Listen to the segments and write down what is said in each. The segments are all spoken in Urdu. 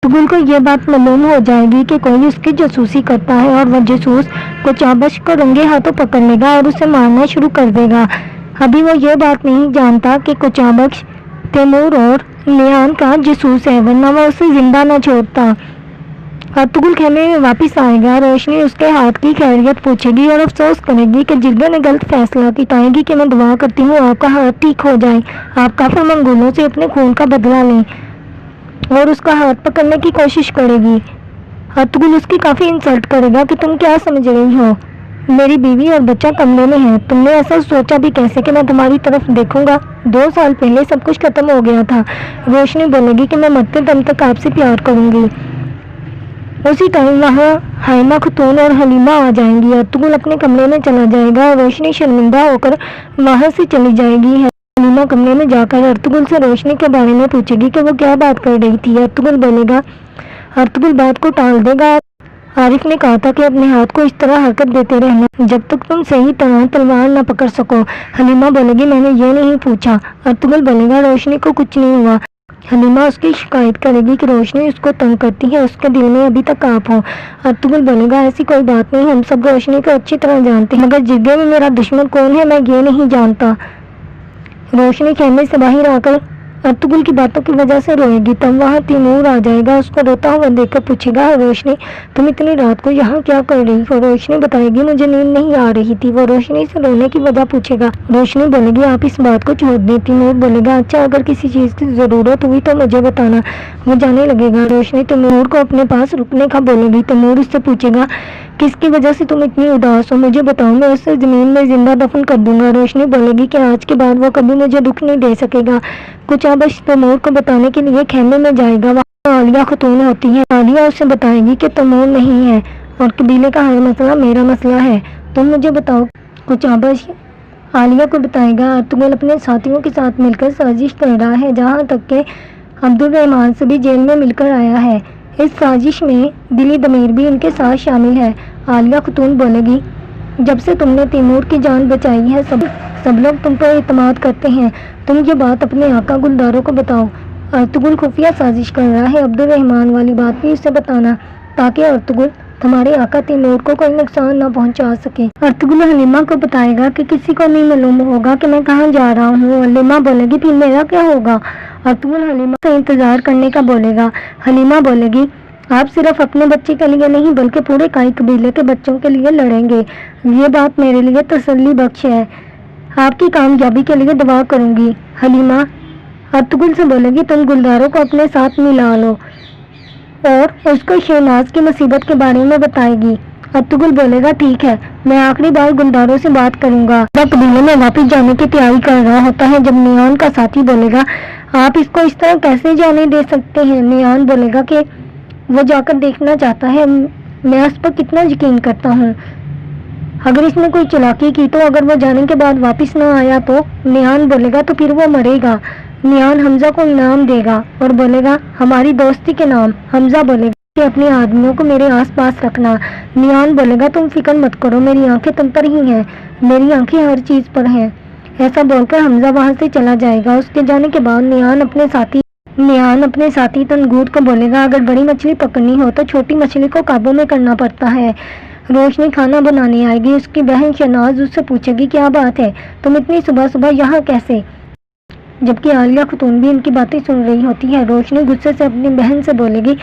ارطغرل کو یہ بات معلوم ہو جائے گی کہ کوئی اس کی جاسوسی کرتا ہے اور وہ جاسوس کوچابش کو رنگے ہاتھوں پکڑ لے گا اور اسے مارنا شروع کر دے گا۔ ابھی وہ یہ بات نہیں جانتا کہ کوچابش تیمور اور نیان کا جاسوس ہے، ورنہ وہ اسے زندہ نہ چھوڑتا۔ ارطغرل خیمے میں واپس آئے گا، روشنی اس کے ہاتھ کی خیریت پوچھے گی اور افسوس کرے گی کہ جرگے نے غلط فیصلہ کیا گی کہ میں دعا کرتی ہوں آپ کا ہاتھ ٹھیک ہو جائے، آپ کافر منگولوں سے اپنے خون کا بدلہ لیں، اور اس کا ہاتھ پکڑنے کی کوشش کرے گی۔ ارطغرل اس کی کافی انسلٹ کرے گا کہ تم کیا سمجھ رہی ہو، میری بیوی اور بچہ کمرے میں ہے، تم نے ایسا سوچا بھی کیسے کہ میں تمہاری طرف دیکھوں گا؟ 2 سال پہلے سب کچھ ختم ہو گیا تھا۔ روشنی بولے گی کہ میں مرتے دم تک آپ سے پیار کروں گی۔ اسی ٹائم وہاں حائمہ خاتون اور حلیمہ آ جائیں گی۔ ارطغرل اپنے کمرے میں چلا جائے گا اور روشنی شرمندہ ہو کر وہاں سے چلی جائے گی۔ حلیمہ کمرے میں جا کر ارطغرل سے روشنی کے بارے میں پوچھے گی کہ وہ کیا بات کر رہی تھی۔ ارطغرل بات کو ٹال دے گا، عارف نے کہا تھا کہ اپنے ہاتھ کو اس طرح حرکت دیتے رہنا جب تک تم صحیح طرح تلوار نہ پکڑ سکو۔ حلیمہ بولے گی میں نے یہ نہیں پوچھا۔ ارطغرل بولے گا روشنی کو کچھ نہیں ہوا۔ حلیمہ اس کی شکایت کرے گی کہ روشنی اس کو تنگ کرتی ہے، اس کے دل میں ابھی تک آپ ہو۔ ارطغرل بولے گا ایسی کوئی بات نہیں، ہم سب روشنی کو اچھی طرح جانتے ہیں، مگر جرگے میں میرا دشمن کون ہے میں یہ نہیں جانتا۔ روشنی خیمے سے باہر آ کر ارطغرل کی باتوں کی وجہ سے روئے گی، تب وہاں تیمور آ جائے گا، اس کو روتا ہوا دیکھ کر پوچھے گا روشنی تم اتنی رات کو یہاں کیا کر رہی ہو؟ روشنی بتائے گی مجھے نیند نہیں آ رہی تھی۔ وہ روشنی سے رونے کی وجہ پوچھے گا، روشنی بولے گی آپ اس بات کو چھوڑ دیں۔ تیمور بولے گا اچھا اگر کسی چیز کی ضرورت ہوئی تو مجھے بتانا۔ وہ جانے لگے گا۔ روشنی تیمور کو اپنے پاس رکنے کا بولے گی۔ تیمور اس سے پوچھے گا کس کی وجہ سے تم اتنی اداس ہو، مجھے بتاؤ میں اسے زمین میں زندہ دفن کر دوں گا۔ روشنی بولے گی کہ آج کے بعد وہ کبھی مجھے دکھ نہیں دے سکے گا۔ کوچابش تیمور کو بتانے کے لیے خیمے میں جائے گا، وہاں عالیہ خاتون ہوتی ہے۔ عالیہ اسے بتائے گی کہ تیمور نہیں ہے اور قبیلے کا ہر مسئلہ میرا مسئلہ ہے، تم مجھے بتاؤ۔ کوچابش عالیہ کو بتائے گا ارطغرل اپنے ساتھیوں کے ساتھ مل کر سازش کر رہا ہے، جہاں تک کہ عبدالرحمن سے بھی جیل میں مل کر آیا ہے۔ اس سازش میں دلی ضمیر بھی ان کے ساتھ شامل ہے۔ عالیہ خاتون بولے گی جب سے تم نے تیمور کی جان بچائی ہے سب لوگ تم پر اعتماد کرتے ہیں، تم یہ بات اپنے آقا گلداروں کو بتاؤ۔ ارطغرل خفیہ سازش کر رہا ہے، عبدالرحمن والی بات بھی اسے بتانا تاکہ ارطغرل تمہارے آقا تیمور کو کوئی نقصان نہ پہنچا سکے۔ ارطغرل حلیمہ کو بتائے گا کہ کسی کو نہیں معلوم ہوگا کہ میں کہاں جا رہا ہوں۔ حلیمہ بولے گی پھر میرا کیا ہوگا؟ ارطغرل حلیمہ سے انتظار کرنے کا بولے گا۔ حلیمہ بولے گی آپ صرف اپنے بچے کے لیے نہیں بلکہ پورے کائی قبیلے کے بچوں کے لیے لڑیں گے، یہ بات میرے لیے تسلی بخش ہے، آپ کی کامیابی کے لیے دعا کروں گی۔ حلیمہ ارطغرل سے بولے گی تم گلداروں کو اپنے ساتھ ملا لو اور اس کو شہناز کی مصیبت کے بارے میں بتائے گی۔ ارطغرل بولے گا ٹھیک ہے، میں آخری بار گلداروں سے بات کروں گا۔ وہ قبیلے میں واپس جانے کی تیاری کر رہا ہوتا ہے جب نیان کا ساتھی بولے گا آپ اس کو اس طرح کیسے جانے دے سکتے ہیں؟ نیان بولے گا کہ وہ جا کر دیکھنا چاہتا ہے، میں اس پر کتنا یقین کرتا ہوں، اگر اس نے کوئی چالاکی کی تو اگر وہ جانے کے بعد واپس نہ آیا تو؟ نیان بولے گا تو پھر وہ مرے گا۔ نیان حمزہ کو انعام دے گا اور بولے گا ہماری دوستی کے نام۔ حمزہ بولے گا کہ اپنے آدمیوں کو میرے آس پاس رکھنا۔ نیان بولے گا تم فکر مت کرو، میری آنکھیں تم پر ہی ہیں، میری آنکھیں ہر چیز پر ہیں۔ ایسا بول کر حمزہ وہاں سے چلا جائے گا۔ اس کے جانے کے بعد نیان اپنے ساتھی تنگوٹ کو بولے گا اگر بڑی مچھلی پکڑنی ہو تو چھوٹی مچھلی کو قابو میں کرنا پڑتا ہے۔ روشنی کھانا بنانے آئے گی، اس کی بہن شہناز اس سے پوچھے گی کیا بات ہے، تم اتنی صبح صبح یہاں کیسے؟ جبکہ عالیہ خاتون بھی ان کی باتیں سن رہی ہوتی ہے۔ روشنی غصے سے اپنی بہن سے بولے گی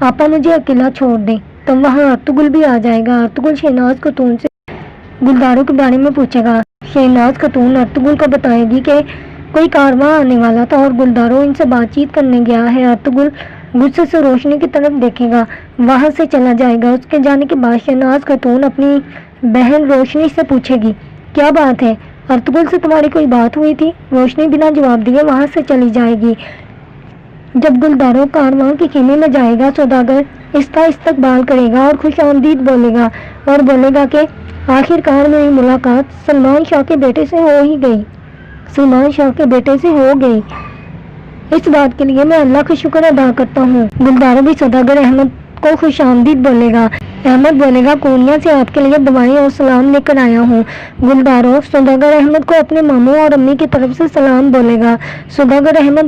آپا مجھے اکیلا چھوڑ دیں۔ تب وہاں ارطغرل بھی آ جائے گا۔ ارطغرل شہناز خاتون سے گلداروں کے بارے میں پوچھے گا۔ شہناز خاتون ارطغرل کو بتائے گی کہ کوئی کارواں آنے والا تھا اور گلداروں ان سے بات چیت کرنے گیا ہے۔ ارطغرل غصے سے روشنی کی طرف دیکھے گا، وہاں سے چلا جائے گا۔ اس کے جانے کے بعد شہناز خاتون اپنی بہن روشنی سے پوچھے گی کیا بات ہے، ارطغرل سے تمہاری کوئی بات ہوئی تھی؟ روشنی بنا جواب دیے وہاں سے چلی جائے گی۔ جب گلداروں کارواں کے خیمے میں جائے گا سوداگر اس کا استقبال کرے گا اور خوش آمدید بولے گا اور بولے گا کہ آخر کار میری ملاقات سلمان شاہ کے بیٹے سے ہو گئی، اس بات کے لیے میں اللہ کا شکر ادا کرتا ہوں۔ گلداروں بھی سوداگر احمد کو خوش آمدید بولے گا۔ احمد بولے گا کونیا سے آپ کے لیے دعائیں اور سلام لے کر آیا ہوں۔ گلداروں سوداگر احمد کو اپنے ماموں اور امی کی طرف سے سلام بولے گا۔ سوداگر احمد